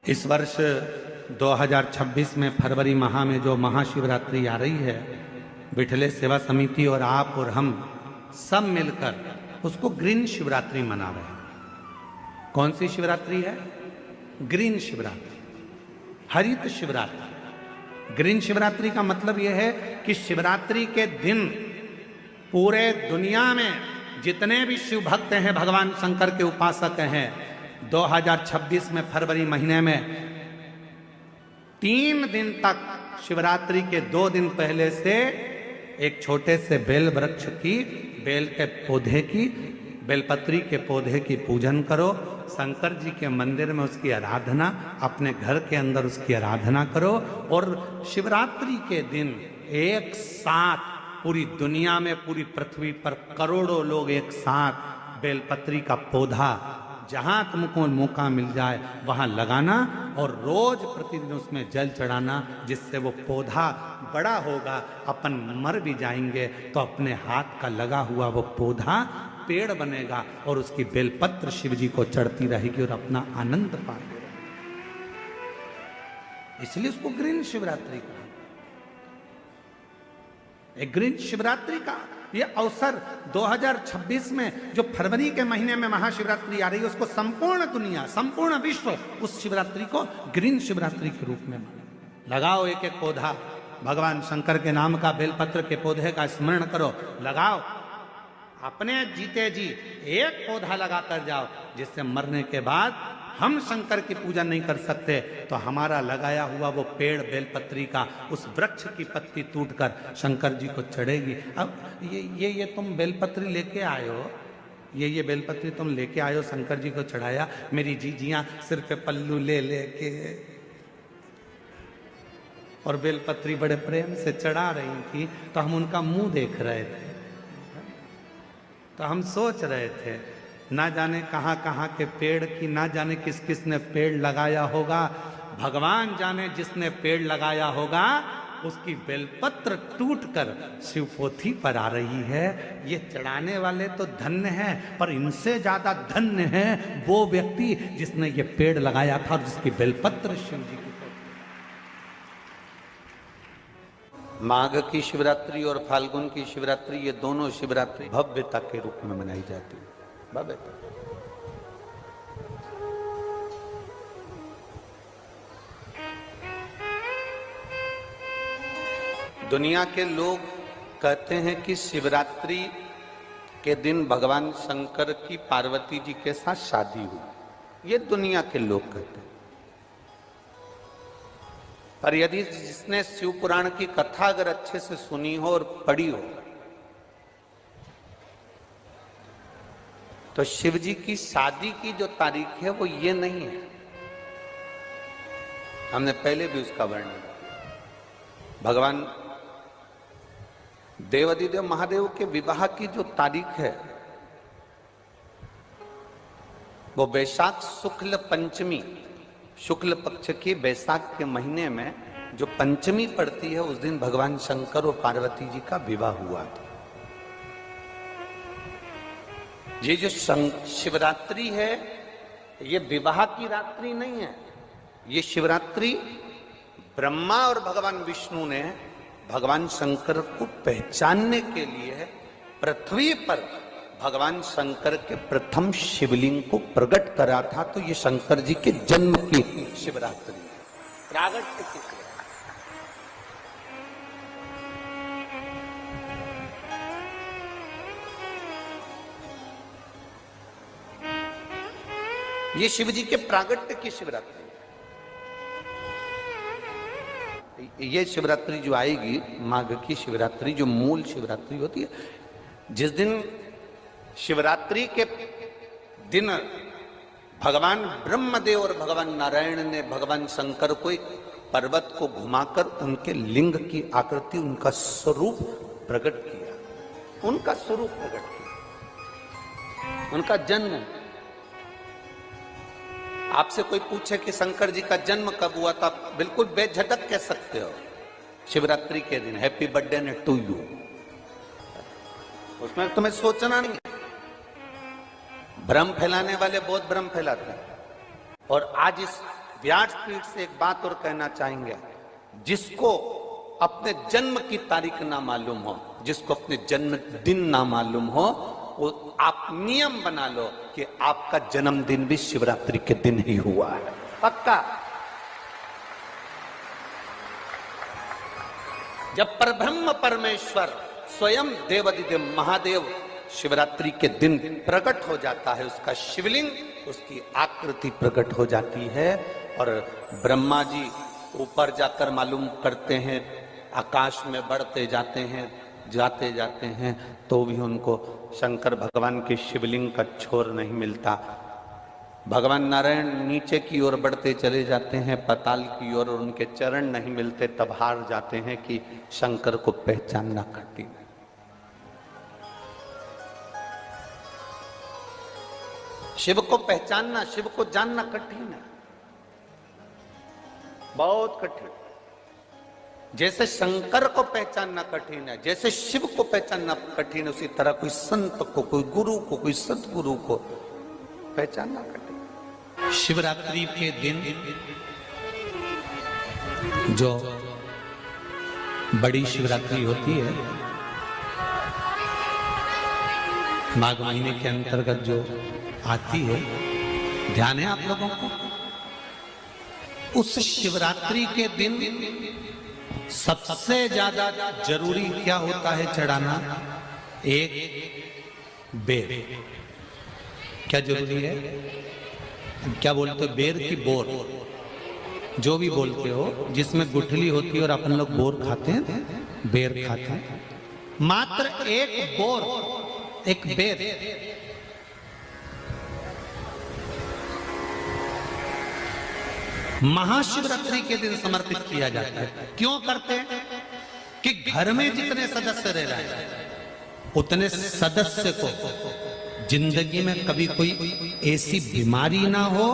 इस वर्ष 2026 में फरवरी माह में जो महाशिवरात्रि आ रही है, विठले सेवा समिति और आप और हम सब मिलकर उसको ग्रीन शिवरात्रि मना रहे हैं। कौन सी शिवरात्रि है? ग्रीन शिवरात्रि, हरित शिवरात्रि। ग्रीन शिवरात्रि का मतलब यह है कि शिवरात्रि के दिन पूरे दुनिया में जितने भी शिव भक्त हैं, भगवान शंकर के उपासक हैं, 2026 में फरवरी महीने में 3 दिन तक शिवरात्रि के 2 दिन पहले से एक छोटे से बेल वृक्ष की, बेल के पौधे की, बेलपत्री के पौधे की पूजन करो। शंकर जी के मंदिर में उसकी आराधना, अपने घर के अंदर उसकी आराधना करो। और शिवरात्रि के दिन एक साथ पूरी दुनिया में, पूरी पृथ्वी पर करोड़ों लोग एक साथ बेलपत्री का पौधा जहां तुमको मौका मिल जाए वहां लगाना और रोज प्रतिदिन उसमें जल चढ़ाना, जिससे वो पौधा बड़ा होगा। अपन मर भी जाएंगे तो अपने हाथ का लगा हुआ वो पौधा पेड़ बनेगा और उसकी बेलपत्र शिव जी को चढ़ती रहेगी और अपना आनंद पाते रहेंगे। इसलिए उसको ग्रीन शिवरात्रि कहा। एक ग्रीन शिवरात्रि का ये अवसर 2026 में जो फरवरी के महीने में महाशिवरात्रि आ रही है, उसको संपूर्ण दुनिया, संपूर्ण विश्व उस शिवरात्रि को ग्रीन शिवरात्रि के रूप में माने। लगाओ एक एक पौधा, भगवान शंकर के नाम का बेलपत्र के पौधे का स्मरण करो, लगाओ। अपने जीते जी एक पौधा लगाकर जाओ, जिससे मरने के बाद हम शंकर की पूजा नहीं कर सकते तो हमारा लगाया हुआ वो पेड़ बेलपत्री का, उस वृक्ष की पत्ती टूटकर शंकर जी को चढ़ेगी। अब ये तुम बेलपत्री लेके आए हो, ये बेलपत्री तुम लेके आए हो, शंकर जी को चढ़ाया। मेरी जीजियां सिर पे पल्लू ले लेके और बेलपत्री बड़े प्रेम से चढ़ा रही थी, तो हम उनका मुंह देख रहे थे। तो हम सोच रहे थे, ना जाने कहाँ कहाँ के पेड़ की, ना जाने किस किस ने पेड़ लगाया होगा। भगवान जाने जिसने पेड़ लगाया होगा उसकी बेलपत्र टूटकर शिवपोथी पर आ रही है। ये चढ़ाने वाले तो धन्य हैं, पर इनसे ज्यादा धन्य है वो व्यक्ति जिसने ये पेड़ लगाया था और जिसकी बेलपत्र शिव जी की। माघ की शिवरात्रि और फाल्गुन की शिवरात्रि, ये दोनों शिवरात्रि भव्यता के रूप में मनाई जाती है। भव्यता। दुनिया के लोग कहते हैं कि शिवरात्रि के दिन भगवान शंकर की पार्वती जी के साथ शादी हुई। ये दुनिया के लोग कहते हैं। पर यदि जिसने शिव पुराण की कथा अगर अच्छे से सुनी हो और पढ़ी हो, तो शिव जी की शादी की जो तारीख है वो ये नहीं है। हमने पहले भी उसका वर्णन किया। भगवान देवाधिदेव महादेव के विवाह की जो तारीख है वो वैशाख शुक्ल पंचमी, शुक्ल पक्ष की वैशाख के महीने में जो पंचमी पड़ती है, उस दिन भगवान शंकर और पार्वती जी का विवाह हुआ था। ये जो शिवरात्रि है, ये विवाह की रात्रि नहीं है। ये शिवरात्रि ब्रह्मा और भगवान विष्णु ने भगवान शंकर को पहचानने के लिए पृथ्वी पर भगवान शंकर के प्रथम शिवलिंग को प्रकट करा था। तो ये शंकर जी के जन्म की शिवरात्रि है, प्रागट्य की। ये शिव जी के प्रागट्य की शिवरात्रि है। ये शिवरात्रि जो आएगी, माघ की शिवरात्रि, जो मूल शिवरात्रि होती है, जिस दिन शिवरात्रि के दिन भगवान ब्रह्मदेव और भगवान नारायण ने भगवान शंकर को एक पर्वत को घुमाकर उनके लिंग की आकृति, उनका स्वरूप प्रकट किया। उनका स्वरूप प्रकट किया, उनका जन्म। आपसे कोई पूछे कि शंकर जी का जन्म कब हुआ, तो आप बिल्कुल बेझिझक कह सकते हो शिवरात्रि के दिन, हैप्पी बर्थडे टू यू। उसमें तुम्हें सोचना नहीं। भ्रम फैलाने वाले बहुत भ्रम फैलाते हैं। और आज इस व्यासपीठ से एक बात और कहना चाहेंगे, जिसको अपने जन्म की तारीख ना मालूम हो, जिसको अपने जन्म दिन ना मालूम हो, वो आप नियम बना लो कि आपका जन्मदिन भी शिवरात्रि के दिन ही हुआ है, पक्का। जब परब्रह्म परमेश्वर स्वयं देवाधिदेव महादेव शिवरात्रि के दिन प्रकट हो जाता है, उसका शिवलिंग, उसकी आकृति प्रकट हो जाती है, और ब्रह्मा जी ऊपर जाकर मालूम करते हैं, आकाश में बढ़ते जाते हैं, तो भी उनको शंकर भगवान के शिवलिंग का छोर नहीं मिलता। भगवान नारायण नीचे की ओर बढ़ते चले जाते हैं, पाताल की ओर, और उनके चरण नहीं मिलते, तब हार जाते हैं कि शंकर को पहचानना कठिन है। शिव को पहचानना, शिव को जानना कठिन है, बहुत कठिन। जैसे शंकर को पहचानना कठिन है, जैसे शिव को पहचानना कठिन है, उसी तरह कोई संत को, कोई गुरु को, कोई सतगुरु को पहचानना कठिन। शिवरात्रि के दिन जो बड़ी शिवरात्रि होती है, माघ महीने के अंतर्गत जो आती है, ध्यान है आप लोगों को? उस शिवरात्रि के दिन सबसे ज्यादा जरूरी क्या होता है चढ़ाना? एक बेर। क्या जरूरी है? क्या बोलते हो? बेर की बोर, जो भी बोलते हो, जिसमें गुठली होती है और अपन लोग बोर खाते हैं, बेर खाते हैं। मात्र एक बोर, एक बेर, महाशिवरात्रि के दिन समर्पित किया जाता है। क्यों करते हैं? कि घर में जितने सदस्य रह रहे हैं, उतने सदस्य को जिंदगी में कभी कोई ऐसी बीमारी ना हो,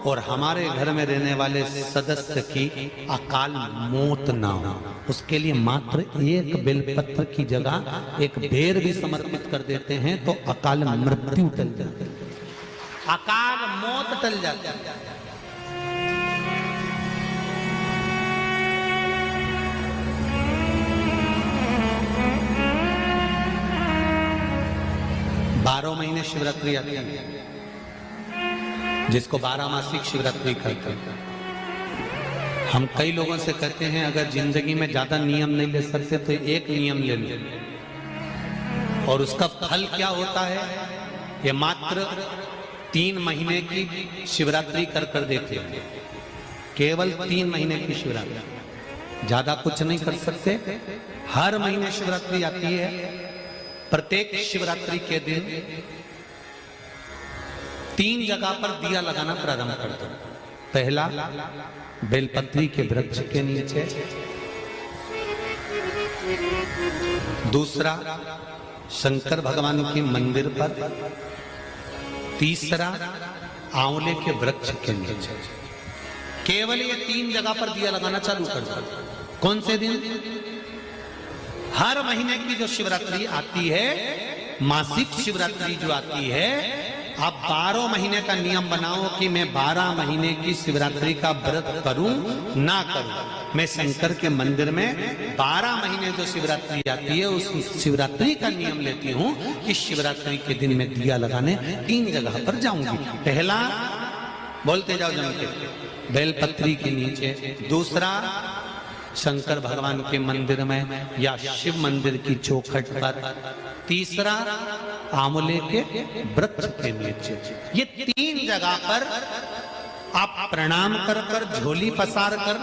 और हमारे घर में रहने वाले सदस्य की अकाल मौत ना हो। उसके लिए मात्र एक बेलपत्र की जगह एक बेर भी समर्पित कर देते हैं तो अकाल मृत्यु टल जाती है, अकाल मौत टल जाती है। 12 महीने शिवरात्रि आती है, जिसको 12 मासिक शिवरात्रि कहते हैं। हम कई लोगों से कहते हैं अगर जिंदगी में ज्यादा नियम नहीं ले सकते तो एक नियम ले लो, और उसका फल क्या होता है? ये मात्र 3 महीने की शिवरात्रि कर देते हैं, केवल 3 महीने की शिवरात्रि, ज्यादा कुछ नहीं कर सकते। हर महीने शिवरात्रि आती है। प्रत्येक शिवरात्रि के दिन 3 जगह पर दिया लगाना प्रारंभ कर दो। पहला, बेलपत्री के वृक्ष के नीचे। दूसरा, शंकर भगवान के मंदिर पर। तीसरा, आंवले के वृक्ष के नीचे। केवल ये 3 जगह पर दिया लगाना चालू कर दो। कौन से दिन? हर महीने की जो शिवरात्रि आती है, मासिक शिवरात्रि जो आती है, आप 12 महीने का नियम बनाओ कि मैं 12 महीने की शिवरात्रि का व्रत करूं ना करूं। मैं शंकर के मंदिर में 12 महीने जो शिवरात्रि आती है, उस शिवरात्रि का नियम लेती हूं कि शिवरात्रि के दिन मैं दिया लगाने 3 जगह पर जाऊंगी। पहला, बोलते जाओ जम के, बेलपत्री के नीचे। दूसरा, शंकर भगवान के मंदिर में या शिव मंदिर की चौखट पर। तीसरा, आंवले के वृक्ष के नीचे। ये 3 जगह पर आप प्रणाम कर कर, झोली पसार कर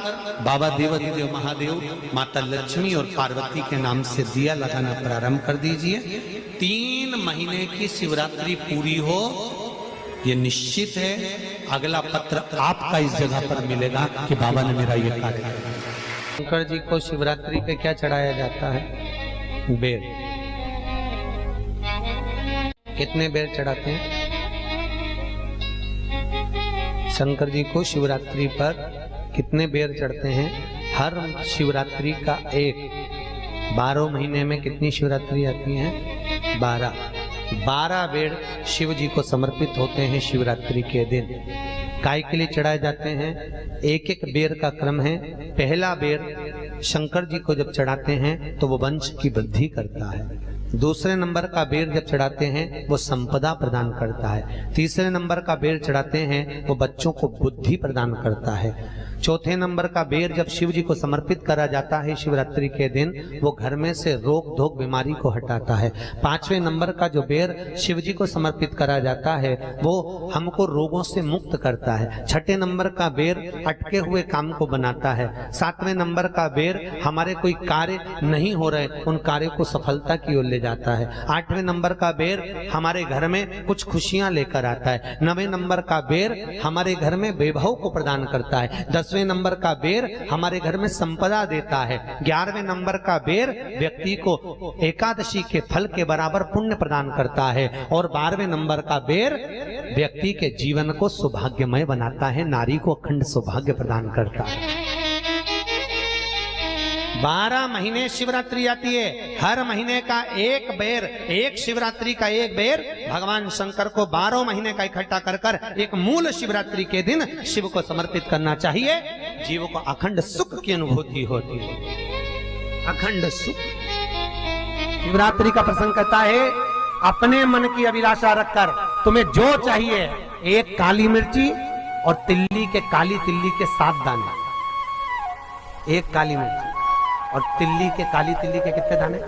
बाबा देवाधिदेव महादेव, माता लक्ष्मी और पार्वती के नाम से दिया लगाना प्रारंभ कर दीजिए। 3 महीने की शिवरात्रि पूरी हो, ये निश्चित है अगला पत्र आपका इस जगह पर मिलेगा कि बाबा ने मेरा ये कार्य किया। शंकर जी को शिवरात्रि पे क्या चढ़ाया जाता है? बेर। कितने बेर चढ़ाते हैं? शंकर जी को शिवरात्रि पर कितने बेर चढ़ते हैं? हर शिवरात्रि का एक। 12 महीने में कितनी शिवरात्रि आती हैं? 12 बेर शिव जी को समर्पित होते हैं शिवरात्रि के दिन। काय के लिए चढ़ाए जाते हैं? एक एक बेर का क्रम है। पहला बेर शंकर जी को जब चढ़ाते हैं तो वो वंश की वृद्धि करता है। दूसरे नंबर का बेर जब चढ़ाते हैं वो संपदा प्रदान करता है। तीसरे नंबर का बेर चढ़ाते हैं वो बच्चों को बुद्धि प्रदान करता है। चौथे नंबर का बेर जब शिव जी को समर्पित करा जाता है शिवरात्रि के दिन, वो घर में से रोग धोक बीमारी को हटाता है। पांचवें नंबर का जो बेर शिव जी को समर्पित करा जाता है वो हमको रोगों से मुक्त करता है। छठे नंबर का बेर अटके हुए काम को बनाता है। सातवें नंबर का बेर हमारे कोई कार्य नहीं हो रहे उन कार्यों को सफलता की ओर ले जाता है। आठवें नंबर का बेर हमारे घर में कुछ खुशियां लेकर आता है। नवें नंबर का बेर हमारे घर में वैभव को प्रदान करता है। 10वें नंबर का बेर हमारे घर में संपदा देता है। 11वें नंबर का बेर व्यक्ति को एकादशी के फल के बराबर पुण्य प्रदान करता है। और 12वें नंबर का बेर व्यक्ति के जीवन को सौभाग्यमय बनाता है, नारी को अखंड सौभाग्य प्रदान करता है। 12 महीने शिवरात्रि आती है। हर महीने का एक बेर, एक शिवरात्रि का एक बेर भगवान शंकर को 12 महीने का इकट्ठा कर कर एक मूल शिवरात्रि के दिन शिव को समर्पित करना चाहिए। जीव को अखंड सुख की अनुभूति होती है, अखंड सुख। शिवरात्रि का प्रसंग कहता है अपने मन की अभिलाषा रखकर तुम्हें जो चाहिए, एक काली मिर्ची और काली तिल्ली के 7 दाने। एक काली मिर्ची और काली तिल्ली के कितने दाने?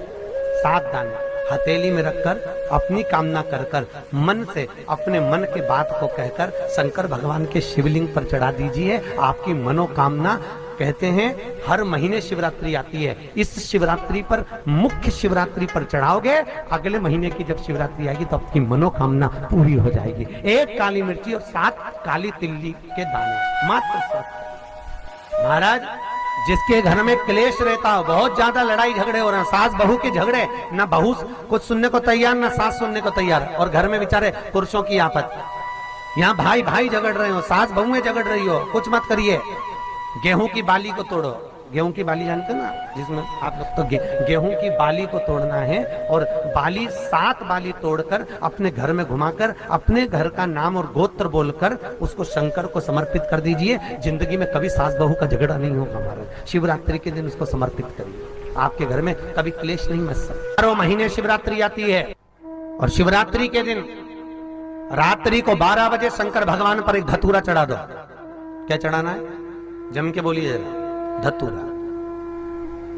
7 दाने हथेली में रखकर अपनी कामना कर कर मन से अपने मन के बात को कहकर शंकर भगवान के शिवलिंग पर चढ़ा दीजिए। आपकी मनोकामना, कहते हैं हर महीने शिवरात्रि आती है, इस शिवरात्रि पर, मुख्य शिवरात्रि पर चढ़ाओगे, अगले महीने की जब शिवरात्रि आएगी तो आपकी मनोकामना पूरी हो जाएगी। एक काली मिर्ची और 7 काली तिल्ली के दाने, मात्र 7। महाराज जिसके घर में क्लेश रहता हो, बहुत ज्यादा लड़ाई झगड़े हो रहे हैं, सास बहू के झगड़े, ना बहू कुछ सुनने को तैयार ना सास सुनने को तैयार, और घर में बेचारे पुरुषों की आफत। यहाँ भाई भाई झगड़ रहे हो, सास बहुएं झगड़ रही हो, कुछ मत करिए। गेहूं की बाली को तोड़ो। गेहूं की बाली जानते ना, जिसमें आप लोग तो गेहूं की बाली को तोड़ना है और बाली 7 बाली तोड़कर अपने घर में घुमाकर अपने घर का नाम और गोत्र बोलकर उसको शंकर को समर्पित कर दीजिए। जिंदगी में कभी सास बहू का झगड़ा नहीं होगा। हमारा शिवरात्रि के दिन उसको समर्पित करिए, आपके घर में कभी क्लेश नहीं मच सकता। 12 महीने शिवरात्रि आती है और शिवरात्रि के दिन रात्रि को 12 बजे शंकर भगवान पर एक धतूरा चढ़ा दो। क्या चढ़ाना है? जम के बोलिए जरा, धतूरा।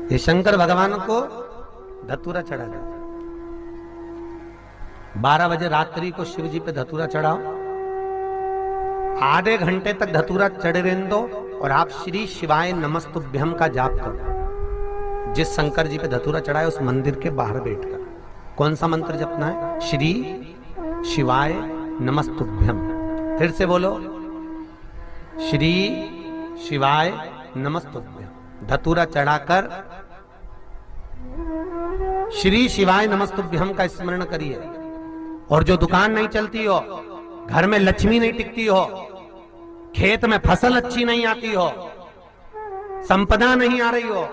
ये शंकर भगवान को धतूरा चढ़ा दो। 12 बजे रात्रि को शिव जी पे धतूरा चढ़ाओ। आधे घंटे तक धतूरा चढ़े रहने दो और आप श्री शिवाय नमस्तुभ्यम का जाप करो। जिस शंकर जी पे धतूरा चढ़ाए उस मंदिर के बाहर बैठकर कौन सा मंत्र जपना है? श्री शिवाय नमस्तुभ्यम। फिर से बोलो, श्री शिवाय नमस्तुभ्यम। धतूरा चढ़ाकर श्री शिवाय नमस्तुभ्यम का स्मरण करिए। और जो दुकान नहीं चलती हो, घर में लक्ष्मी नहीं टिकती हो, खेत में फसल अच्छी नहीं आती हो, संपदा नहीं आ रही हो,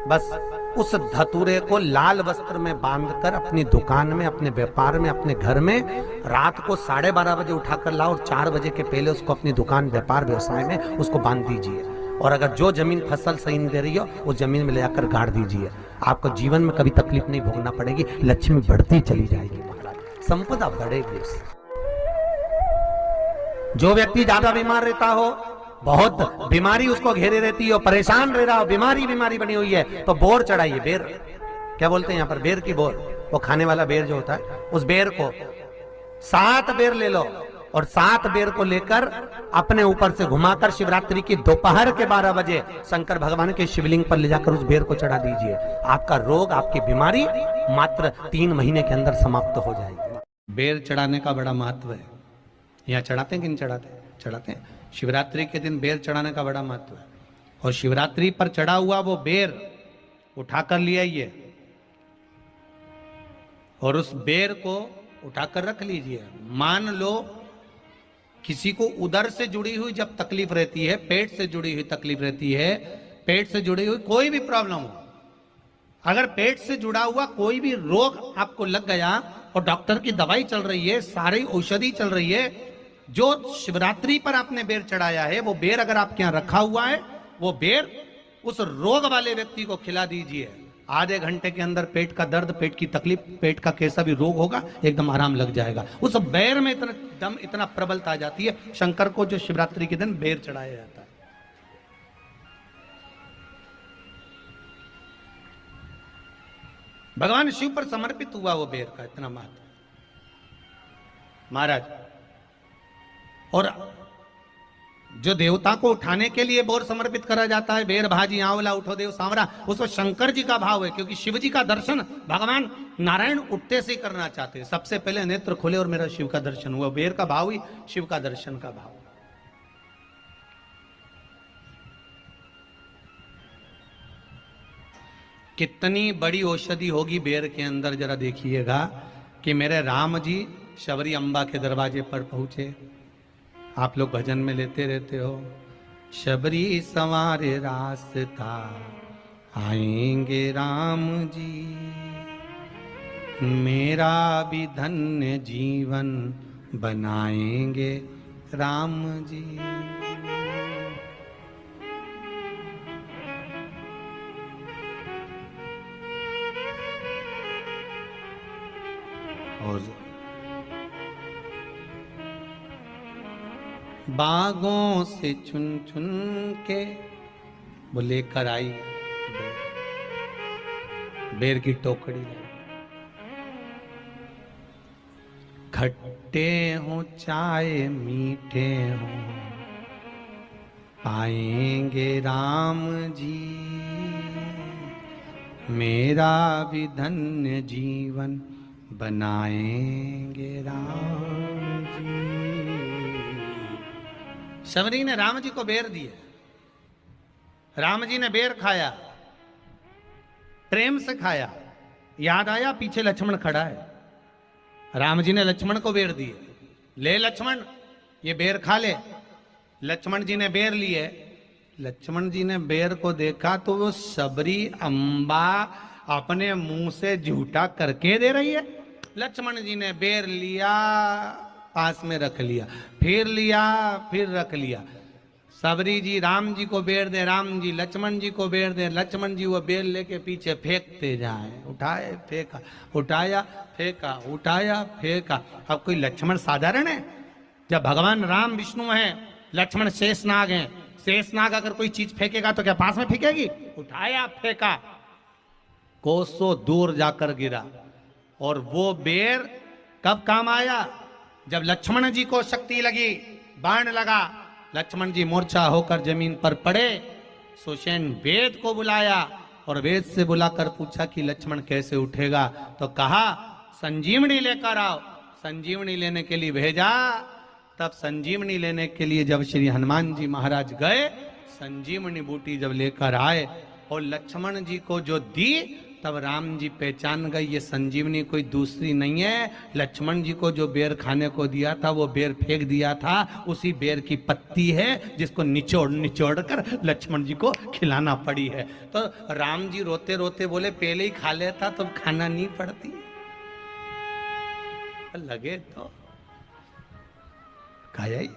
बस उस धतूरे को लाल वस्त्र में बांधकर अपनी दुकान में, अपने व्यापार में, अपने घर में रात को 12:30 बजे उठाकर लाओ और 4 बजे के पहले उसको अपनी दुकान, व्यापार, व्यवसाय में उसको बांध दीजिए। और अगर जो जमीन फसल सही नहीं दे रही हो वो जमीन में ले जाकर गाड़ दीजिए। आपको जीवन में कभी तकलीफ नहीं भोगना पड़ेगी, लक्ष्मी बढ़ती चली जाएगी, संपदा बढ़ेगी। जो व्यक्ति ज्यादा बीमार रहता हो, बहुत बीमारी उसको घेरे रहती हो, परेशान रह रहा हो, बीमारी बनी हुई है, तो बोर चढ़ाइए। बेर क्या बोलते हैं यहाँ पर? बेर की बोर, वो खाने वाला बेर जो होता है, उस बेर को 7 बेर ले लो और 7 बेर को लेकर अपने ऊपर से घुमाकर शिवरात्रि की दोपहर के 12 बजे शंकर भगवान के शिवलिंग पर ले जाकर उस बेर को चढ़ा दीजिए। आपका रोग, आपकी बीमारी मात्र 3 महीने के अंदर समाप्त हो जाएगी। बेर चढ़ाने का बड़ा महत्व है। यहाँ चढ़ाते हैं कि नहीं चढ़ाते? चढ़ाते हैं। शिवरात्रि के दिन बेर चढ़ाने का बड़ा महत्व है। और शिवरात्रि पर चढ़ा हुआ वो बेर उठाकर ले आइए और उस बेर को उठाकर रख लीजिए। मान लो किसी को उदर से जुड़ी हुई जब तकलीफ रहती है, पेट से जुड़ी हुई तकलीफ रहती है, पेट से जुड़ी हुई कोई भी प्रॉब्लम हो, अगर पेट से जुड़ा हुआ कोई भी रोग आपको लग गया और डॉक्टर की दवाई चल रही है, सारी औषधि चल रही है, जो शिवरात्रि पर आपने बेर चढ़ाया है, वो बेर अगर आपके यहां रखा हुआ है, वो बेर उस रोग वाले व्यक्ति को खिला दीजिए। आधे घंटे के अंदर पेट का दर्द, पेट की तकलीफ, पेट का कैसा भी रोग होगा, एकदम आराम लग जाएगा। उस बेर में इतना दम, इतना प्रबलता आ जाती है। शंकर को जो शिवरात्रि के दिन बेर चढ़ाया जाता है। भगवान शिव पर समर्पित हुआ वो बेर का इतना महत्व महाराज। और जो देवता को उठाने के लिए बोर समर्पित करा जाता है, बेर भाजी आंवला उठो देव सांवरा, उसको शंकर जी का भाव है, क्योंकि शिव जी का दर्शन भगवान नारायण उठते से ही करना चाहते हैं। सबसे पहले नेत्र खोले और मेरा शिव का दर्शन हुआ। बेर का भाव ही शिव का दर्शन का भाव। कितनी बड़ी औषधि होगी बेर के अंदर, जरा देखिएगा कि मेरे राम जी शबरी अम्बा के दरवाजे पर पहुंचे। आप लोग भजन में लेते रहते हो, शबरी संवारे रास्ता आएंगे राम जी, मेरा भी धन्य जीवन बनाएंगे राम जी। और बागों से चुन चुन के वो लेकर आई बेर की टोकरी। खट्टे हो चाहे मीठे हो पाएंगे राम जी, मेरा भी धन्य जीवन बनाएंगे राम जी। शबरी ने राम जी को बेर दिए, राम जी ने बेर खाया, प्रेम से खाया। याद आया पीछे लक्ष्मण खड़ा है, राम जी ने लक्ष्मण को बेर दिए, ले लक्ष्मण ये बेर खा ले। लक्ष्मण जी ने बेर लिए, लक्ष्मण जी ने बेर को देखा तो वो शबरी अम्बा अपने मुंह से झूठा करके दे रही है। लक्ष्मण जी ने बेर लिया, पास में रख लिया, फिर लिया, फिर रख लिया। शबरी जी राम जी को बेर दे, राम जी लक्ष्मण जी को बेर दे, लक्ष्मण जी वो बेर लेके पीछे फेंकते जाए। उठाए फेंका, उठाया फेंका, उठाया फेंका। अब कोई लक्ष्मण साधारण है? जब भगवान राम विष्णु हैं, लक्ष्मण शेषनाग हैं। शेषनाग अगर कोई चीज फेंकेगा तो क्या पास में फेंकेगी? उठाया फेंका, कोसों दूर जाकर गिरा। और वो बेर कब काम आया? जब लक्ष्मण जी को शक्ति लगी, बाण लगा, लक्ष्मण जी मूर्छा होकर जमीन पर पड़े। सुषेण वेद को बुलाया और वेद से बुलाकर पूछा कि लक्ष्मण कैसे उठेगा? तो कहा संजीवनी लेकर आओ। संजीवनी लेने के लिए भेजा। तब संजीवनी लेने के लिए जब श्री हनुमान जी महाराज गए, संजीवनी बूटी जब लेकर आए और लक्ष्मण जी को जो दी, तब राम जी पहचान गए ये संजीवनी कोई दूसरी नहीं है। लक्ष्मण जी को जो बेर खाने को दिया था, वो बेर फेंक दिया था, उसी बेर की पत्ती है जिसको निचोड़ निचोड़ कर लक्ष्मण जी को खिलाना पड़ी है। तो राम जी रोते रोते बोले पहले ही खा लेता तो खाना नहीं पड़ती। लगे तो खाया ही।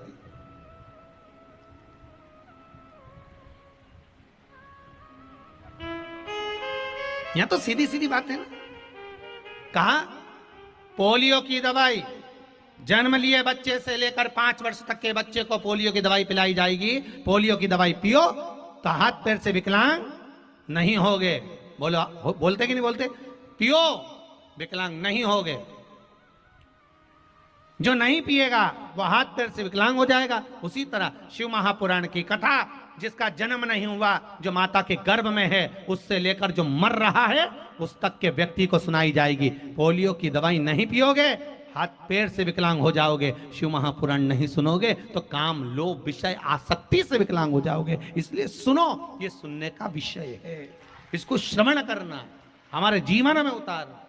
यहां तो सीधी सीधी बात है ना। कहा पोलियो की दवाई जन्म लिए बच्चे से लेकर 5 वर्ष तक के बच्चे को पोलियो की दवाई पिलाई जाएगी। पोलियो की दवाई पियो तो हाथ पैर से विकलांग नहीं होगे। बोलो, बोलते कि नहीं बोलते? पियो विकलांग नहीं होगे। जो नहीं पिएगा वो हाथ पैर से विकलांग हो जाएगा। उसी तरह शिव महापुराण की कथा, जिसका जन्म नहीं हुआ, जो माता के गर्भ में है, उससे लेकर जो मर रहा है उस तक के व्यक्ति को सुनाई जाएगी। पोलियो की दवाई नहीं पियोगे, हाथ पैर से विकलांग हो जाओगे। शिव महापुराण नहीं सुनोगे तो काम, लोभ, विषय, आसक्ति से विकलांग हो जाओगे। इसलिए सुनो, ये सुनने का विषय है, इसको श्रवण करना, हमारे जीवन में उतारना।